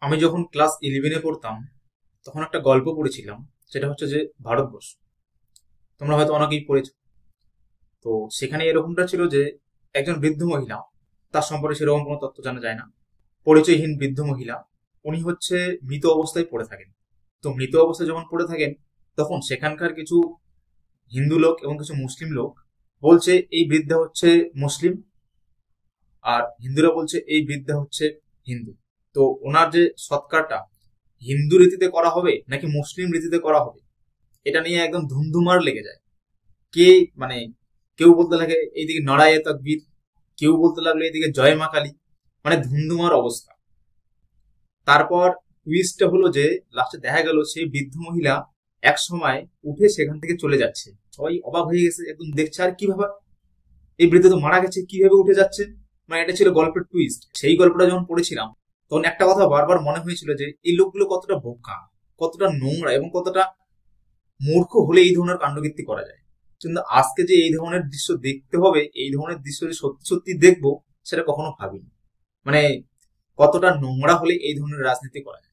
আমি যখন ক্লাস 11-এ পড়তাম তখন একটা গল্প পড়েছিলাম, সেটা হচ্ছে যে ভারতবর্ষ। তোমরা হয়তো অনেকেই পড়েছো। তো সেখানে এরকমটা ছিল যে একজন বৃদ্ধ মহিলা, তার সম্পর্কে সেরকম কোনো তথ্য জানা যায় না, পরিচয়হীন বৃদ্ধ মহিলা, উনি হচ্ছে মৃত অবস্থায় পড়ে থাকেন। তো মৃত অবস্থায় যখন পড়ে থাকেন তখন সেখানকার কিছু হিন্দু লোক এবং কিছু মুসলিম লোক বলছে এই বৃদ্ধা হচ্ছে মুসলিম, আর হিন্দুরা বলছে এই বৃদ্ধা হচ্ছে হিন্দু। তো ওনার যে সৎকারটা হিন্দু রীতিতে করা হবে নাকি মুসলিম রীতিতে করা হবে, এটা নিয়ে একদম ধুমধুমার লেগে যায়। কে মানে কেউ বলতে লাগে এইদিকে নড়াইয়ে তকবীর, কেউ বলতে লাগলো এইদিকে জয় মা কালী, মানে ধুমধুমার অবস্থা। তারপর টুইস্টটা হলো যে লাস্টে দেখা গেল সেই বৃদ্ধ মহিলা এক সময় উঠে সেখান থেকে চলে যাচ্ছে। সবাই অবাক হয়ে গেছে, একদম দেখছে আর কিভাবে এই বৃদ্ধ তো মারা গেছে, কিভাবে উঠে যাচ্ছে। মানে এটা ছিল গল্পের টুইস্ট। সেই গল্পটা যখন পড়েছিলাম তখন একটা কথা বারবার মনে হয়েছিল যে এই লোকগুলো কতটা বোকা, কতটা নোংরা এবং কতটা মূর্খ হলে এই ধরনের কাণ্ডকীর্তি করা যায়। কিন্তু আজকে যে এই ধরনের দৃশ্য দেখতে হবে, এই ধরনের দৃশ্য যে সত্যি সত্যি দেখবো, সেটা কখনো ভাবিনি। মানে কতটা নোংরা হলে এই ধরনের রাজনীতি করা যায়।